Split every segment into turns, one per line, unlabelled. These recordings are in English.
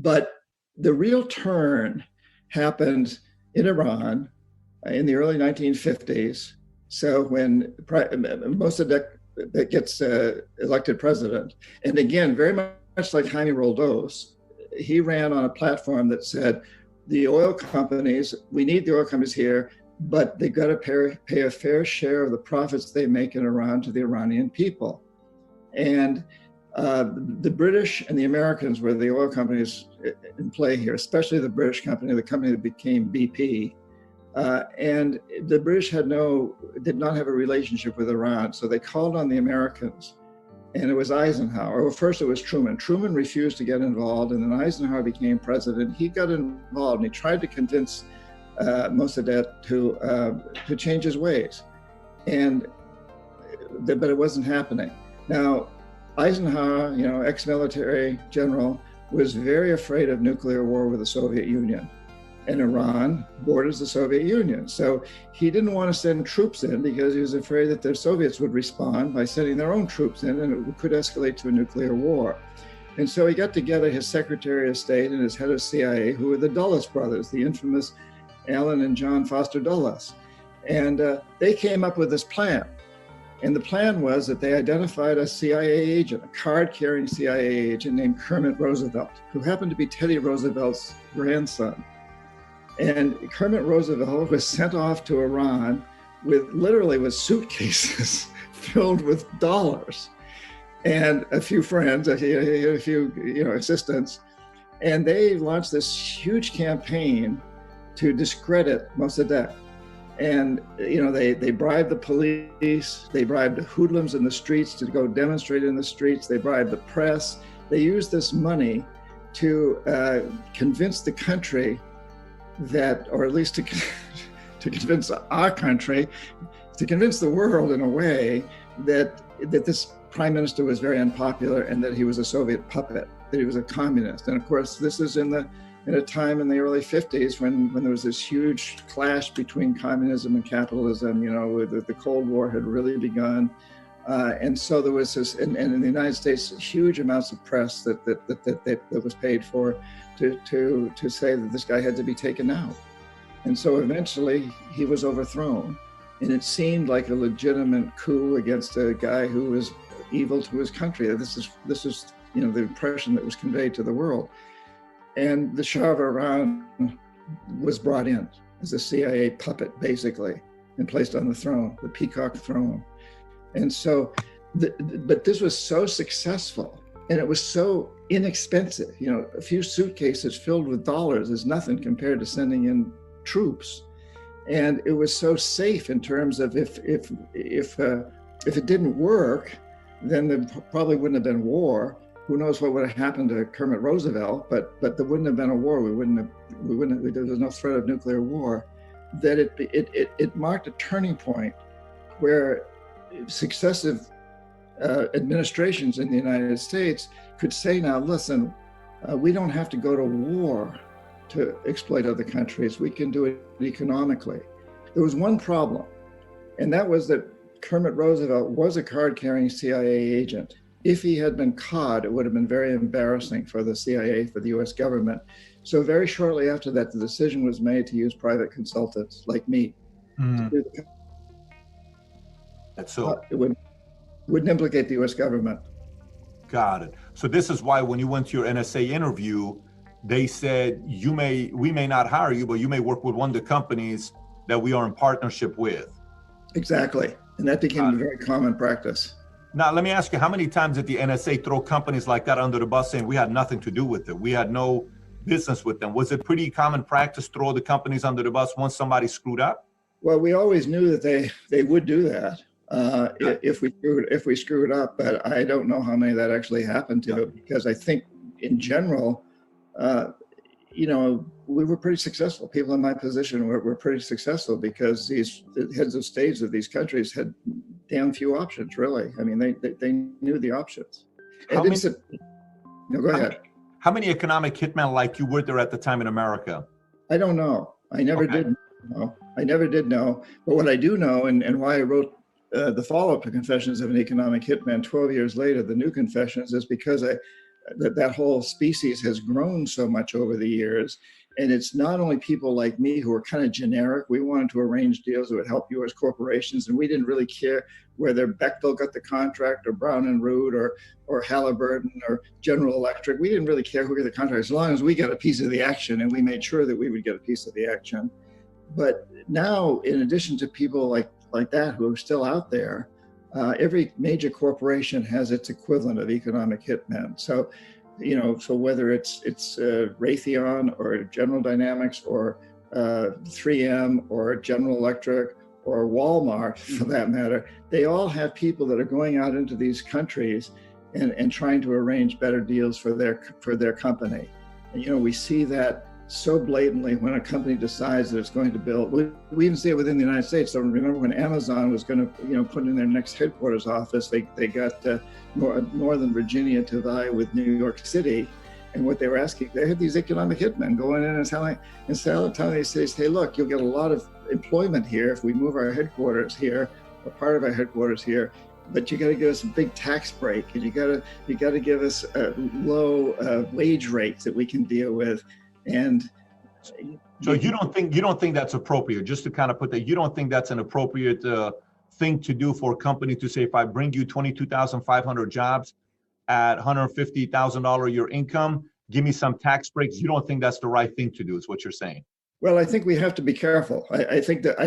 But the real turn happened in Iran in the early 1950s. So when Mossadegh gets elected president, and again, very much like Jaime Roldos, he ran on a platform that said, the oil companies, we need the oil companies here, but they've got to pay a fair share of the profits they make in Iran to the Iranian people. And the British and the Americans were the oil companies in play here, especially the British company, the company that became BP. And the British did not have a relationship with Iran, so they called on the Americans. And it was Eisenhower. Well, first it was Truman. Truman refused to get involved, and then Eisenhower became president. He got involved, and he tried to convince Mossadegh to change his ways, but it wasn't happening. Now, Eisenhower, ex-military general, was very afraid of nuclear war with the Soviet Union. And Iran borders the Soviet Union. So he didn't want to send troops in because he was afraid that the Soviets would respond by sending their own troops in, and it could escalate to a nuclear war. And so he got together his Secretary of State and his head of CIA, who were the Dulles brothers, the infamous Alan and John Foster Dulles. And they came up with this plan. And the plan was that they identified a CIA agent, a card-carrying CIA agent named Kermit Roosevelt, who happened to be Teddy Roosevelt's grandson. And Kermit Roosevelt was sent off to Iran literally with suitcases filled with dollars and a few friends, a few assistants. And they launched this huge campaign to discredit Mossadegh. And they bribed the police, they bribed the hoodlums in the streets to go demonstrate in the streets, they bribed the press. They used this money to convince the country that, or at least to convince our country, to convince the world in a way that this prime minister was very unpopular and that he was a Soviet puppet, that he was a communist. And of course, this is in a time in the early 50s when there was this huge clash between communism and capitalism, where the Cold War had really begun. And so there was this, and in the United States, huge amounts of press that was paid for to say that this guy had to be taken out. And so eventually he was overthrown. And it seemed like a legitimate coup against a guy who was evil to his country. This is the impression that was conveyed to the world. And the Shah of Iran was brought in as a CIA puppet, basically, and placed on the throne, the peacock throne. And so, but this was so successful, and it was so inexpensive. A few suitcases filled with dollars is nothing compared to sending in troops. And it was so safe in terms of if it didn't work, then there probably wouldn't have been war. Who knows what would have happened to Kermit Roosevelt? But there wouldn't have been a war. There was no threat of nuclear war. That it marked a turning point where successive administrations in the United States could say, now listen, we don't have to go to war to exploit other countries. We can do it economically. There was one problem, and that was that Kermit Roosevelt was a card-carrying CIA agent. If he had been caught, it would have been very embarrassing for the CIA, for the US government. So very shortly after that, the decision was made to use private consultants like me. To do it wouldn't implicate the US government.
Got it. So this is why when you went to your NSA interview, they said, we may not hire you, but you may work with one of the companies that we are in partnership with.
Exactly. And that became a very common practice.
Now, let me ask you, how many times did the NSA throw companies like that under the bus saying we had nothing to do with it? We had no business with them. Was it pretty common practice to throw the companies under the bus once somebody screwed up?
Well, we always knew that they would do that if we screwed up, but I don't know how many that actually happened to, because I think in general, we were pretty successful. People in my position were pretty successful because the heads of states of these countries had damn few options, really. I mean, they knew the options. Go ahead.
How many economic hitmen like you were there at the time in America?
I don't know. I never did know. I never did know. But what I do know, and why I wrote the follow-up to Confessions of an Economic Hitman 12 years later, the new Confessions, is because that whole species has grown so much over the years. And it's not only people like me who are kind of generic. We wanted to arrange deals that would help U.S. corporations, and we didn't really care whether Bechtel got the contract or Brown and Root or Halliburton or General Electric. We didn't really care who got the contract as long as we got a piece of the action, and we made sure that we would get a piece of the action. But now, in addition to people like that who are still out there, every major corporation has its equivalent of economic hitmen. So whether it's Raytheon or General Dynamics or 3M or General Electric or Walmart, for that matter, they all have people that are going out into these countries and trying to arrange better deals for their company. And, we see that so blatantly when a company decides that it's going to build. We even see it within the United States. So remember when Amazon was going to, put in their next headquarters office, they got Northern Virginia to vie with New York City. And what they were asking, they had these economic hitmen going in and telling these cities, hey, look, you'll get a lot of employment here if we move our headquarters here, or part of our headquarters here. But you got to give us a big tax break, and you got to give us low wage rates that we can deal with. And
so you don't think that's appropriate? Just to kind of put that, you don't think that's an appropriate thing to do for a company to say, if I bring you 22,500 jobs at $150,000 a year income, give me some tax breaks? You don't think that's the right thing to do, is what you're saying?
Well, I think we have to be careful. I think that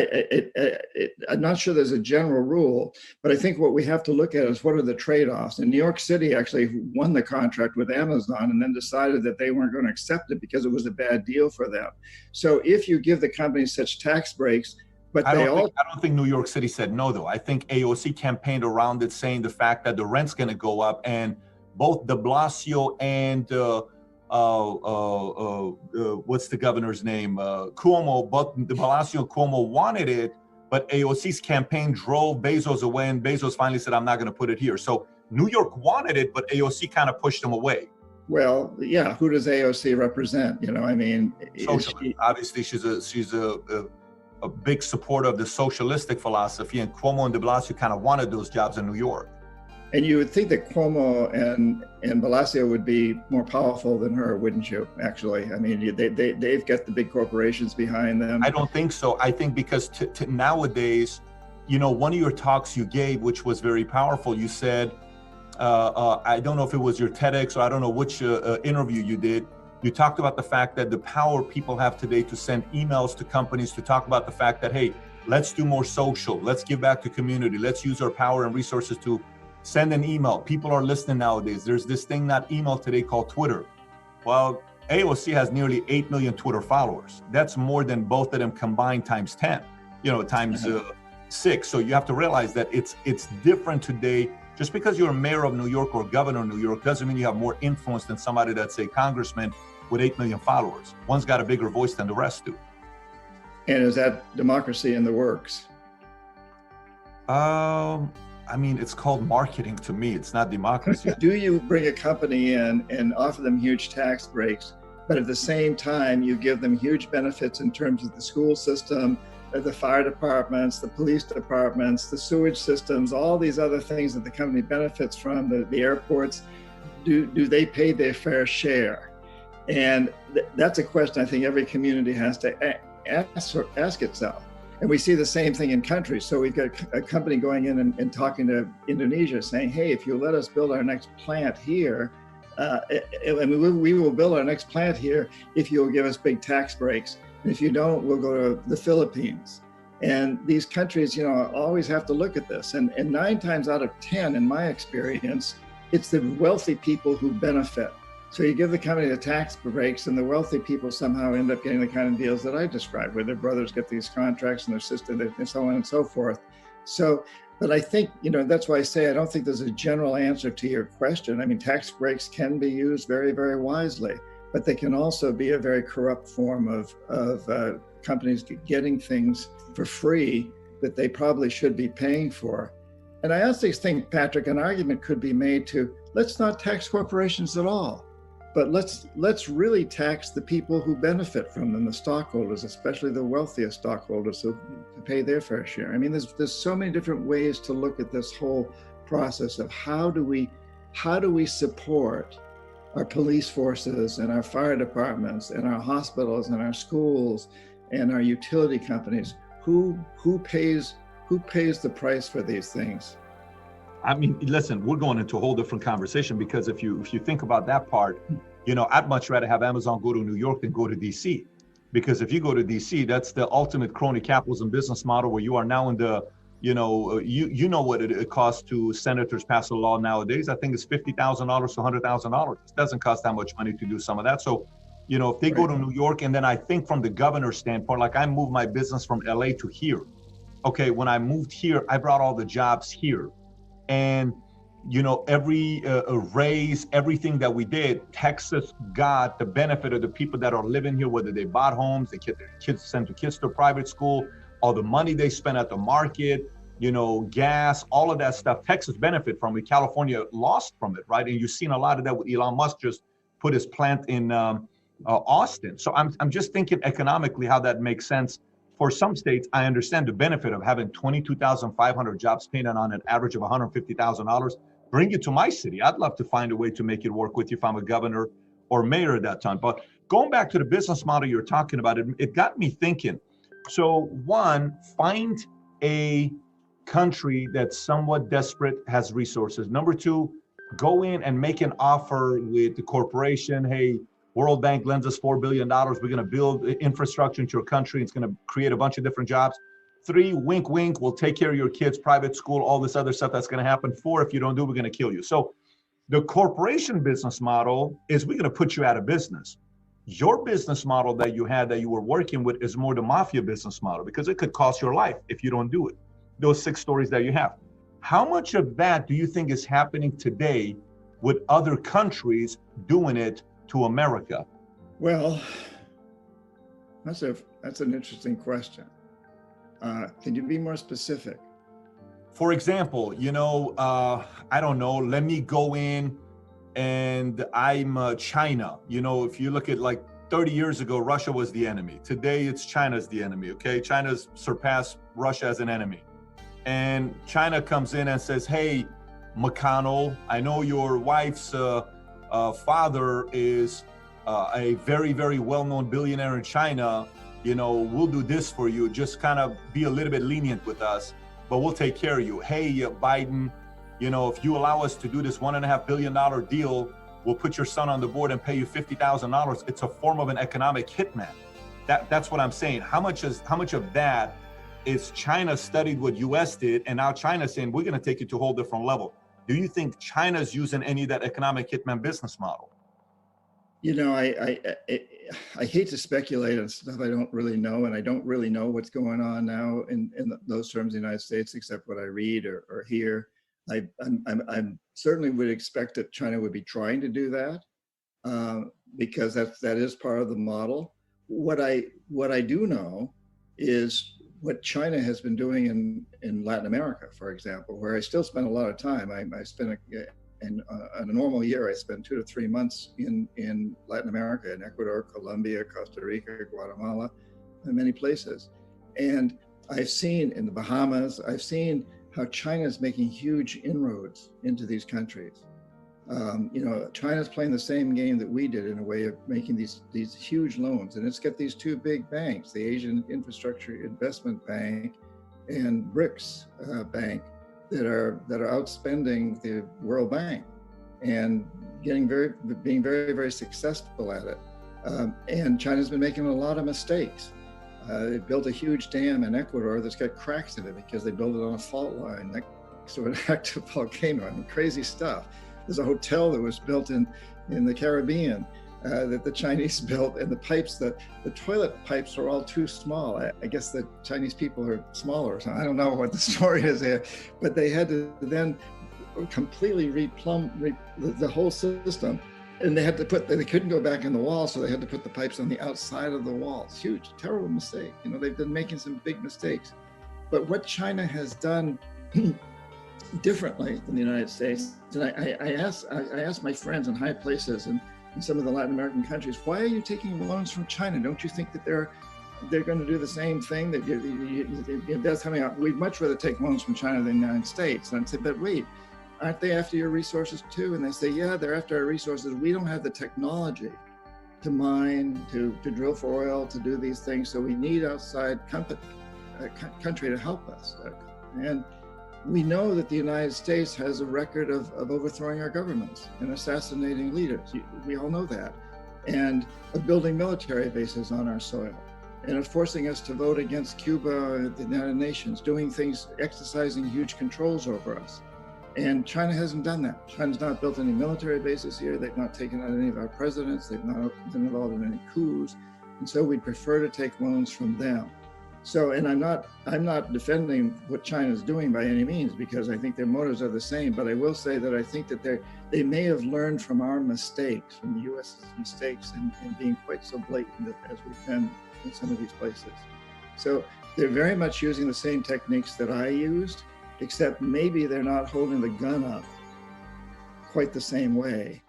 I'm not sure there's a general rule, but I think what we have to look at is what are the trade-offs. And New York City actually won the contract with Amazon and then decided that they weren't going to accept it because it was a bad deal for them. So if you give the company such tax breaks, but I don't
think New York City said no, though. I think AOC campaigned around it, saying the fact that the rent's going to go up, and both de Blasio and what's the governor's name? Cuomo, both de Blasio and Cuomo wanted it, but AOC's campaign drove Bezos away, and Bezos finally said, I'm not going to put it here. So New York wanted it, but AOC kind of pushed them away.
Well, yeah. Who does AOC represent?
Socialist. Obviously, she's a big supporter of the socialistic philosophy, and Cuomo and de Blasio kind of wanted those jobs in New York.
And you would think that Cuomo and Blasio would be more powerful than her, wouldn't you? Actually, I mean, they've got the big corporations behind them.
I don't think so. I think because nowadays, one of your talks you gave, which was very powerful, you said, I don't know if it was your TEDx or I don't know which interview you did. You talked about the fact that the power people have today to send emails to companies to talk about the fact that, hey, let's do more social, let's give back to community, let's use our power and resources to send an email. People are listening nowadays. There's this thing, not email today, called Twitter. Well, AOC has nearly 8 million Twitter followers. That's more than both of them combined times 10, times 6. So you have to realize that it's different today. Just because you're a mayor of New York or governor of New York doesn't mean you have more influence than somebody that's a congressman with 8 million followers. One's got a bigger voice than the rest do.
And is that democracy in the works?
I mean, it's called marketing to me. It's not democracy.
Do you bring a company in and offer them huge tax breaks, but at the same time, you give them huge benefits in terms of the school system, the fire departments, the police departments, the sewage systems, all these other things that the company benefits from, the airports? Do they pay their fair share? And that's a question I think every community has to ask itself. And we see the same thing in countries. So we've got a company going in and talking to Indonesia saying, hey, if you let us build our next plant here, we will build our next plant here if you'll give us big tax breaks. And if you don't, we'll go to the Philippines. And these countries, always have to look at this. And 9 times out of 10, in my experience, it's the wealthy people who benefit. So you give the company the tax breaks, and the wealthy people somehow end up getting the kind of deals that I described, where their brothers get these contracts and their sister, and so on and so forth. So, but I think, that's why I say I don't think there's a general answer to your question. I mean, tax breaks can be used very, very wisely, but they can also be a very corrupt form of companies getting things for free that they probably should be paying for. And I also think, Patrick, an argument could be made to, let's not tax corporations at all. But let's really tax the people who benefit from them, the stockholders, especially the wealthiest stockholders, who pay their fair share. I mean, there's so many different ways to look at this whole process of how do we support our police forces and our fire departments and our hospitals and our schools and our utility companies. Who pays the price for these things?
I mean, listen, we're going into a whole different conversation, because if you think about that part, I'd much rather have Amazon go to New York than go to DC. Because if you go to DC, that's the ultimate crony capitalism business model, where you are now in the, you know what it costs to senators pass a law nowadays. I think it's $50,000 to $100,000. It doesn't cost that much money to do some of that. So, if they go to New York, and then I think from the governor's standpoint, like I moved my business from LA to here. Okay, when I moved here, I brought all the jobs here. And every raise, everything that we did, Texas got the benefit of the people that are living here, whether they bought homes, they get their kids, sent their kids to private school, all the money they spent at the market, gas, all of that stuff. Texas benefit from it. California lost from it, right? And you've seen a lot of that with Elon Musk just put his plant in Austin. So I'm just thinking economically how that makes sense. For some states, I understand the benefit of having 22,500 jobs painted on an average of $150,000. Bring it to my city. I'd love to find a way to make it work with you if I'm a governor or mayor at that time. But going back to the business model you're talking about, it got me thinking. So one, find a country that's somewhat desperate, has resources. Number two, go in and make an offer with the corporation. Hey, World Bank lends us $4 billion. We're going to build infrastructure into your country. It's going to create a bunch of different jobs. 3, wink, wink, we'll take care of your kids, private school, all this other stuff that's going to happen. 4, if you don't do, we're going to kill you. So the corporation business model is we're going to put you out of business. Your business model that you had, that you were working with, is more the mafia business model, because it could cost your life if you don't do it. Those 6 stories that you have. How much of that do you think is happening today with other countries doing it to America?
Well, that's an interesting question. Can you be more specific?
For example, I don't know, let me go in and I'm China. If you look at like 30 years ago, Russia was the enemy. Today, it's China's the enemy, okay? China's surpassed Russia as an enemy. And China comes in and says, hey, McConnell, I know your wife's father is a very, very well-known billionaire in China. We'll do this for you. Just kind of be a little bit lenient with us, but we'll take care of you. Hey, Biden, if you allow us to do this $1.5 billion deal, we'll put your son on the board and pay you $50,000. It's a form of an economic hitman. That's what I'm saying. How much of that is China studied what US did, and now China's saying, we're going to take it to a whole different level? Do you think China's using any of that economic hitman business model?
I hate to speculate on stuff I don't really know, and I don't really know what's going on now in those terms in the United States, except what I read or hear. I certainly would expect that China would be trying to do that, because that is part of the model. What I do know is what China has been doing in Latin America, for example, where I still spend a lot of time. I spend in a normal year, I spend 2 to 3 months in Latin America, in Ecuador, Colombia, Costa Rica, Guatemala, and many places. And I've seen in the Bahamas, I've seen how China is making huge inroads into these countries. China's playing the same game that we did in a way of making these huge loans. And it's got these 2 big banks, the Asian Infrastructure Investment Bank and BRICS Bank, that are outspending the World Bank and being very, very successful at it. And China's been making a lot of mistakes. They built a huge dam in Ecuador that's got cracks in it because they built it on a fault line next to an active volcano. I mean, crazy stuff. There's a hotel that was built in the Caribbean that the Chinese built, and the toilet pipes are all too small. I guess the Chinese people are smaller or something. I don't know what the story is there, but they had to then completely replumb the whole system, and they couldn't go back in the wall, so they had to put the pipes on the outside of the wall. It's huge, terrible mistake. They've been making some big mistakes. But what China has done differently than the United States, and I asked my friends in high places and in some of the Latin American countries, why are you taking loans from China? Don't you think that they're going to do the same thing? That that's coming out. We'd much rather take loans from China than the United States. And I'd say, but wait, aren't they after your resources too? And they say, yeah, they're after our resources. We don't have the technology to mine, to drill for oil, to do these things. So we need outside country to help us. And we know that the United States has a record of overthrowing our governments and assassinating leaders. We all know that. And of building military bases on our soil, and of forcing us to vote against Cuba at the United Nations, doing things, exercising huge controls over us. And China hasn't done that. China's not built any military bases here. They've not taken out any of our presidents. They've not been involved in any coups. And so we'd prefer to take loans from them. So, and I'm not defending what China's doing by any means, because I think their motives are the same, but I will say that I think that they may have learned from our mistakes, from the U.S.'s mistakes in being quite so blatant as we've been in some of these places. So they're very much using the same techniques that I used, except maybe they're not holding the gun up quite the same way.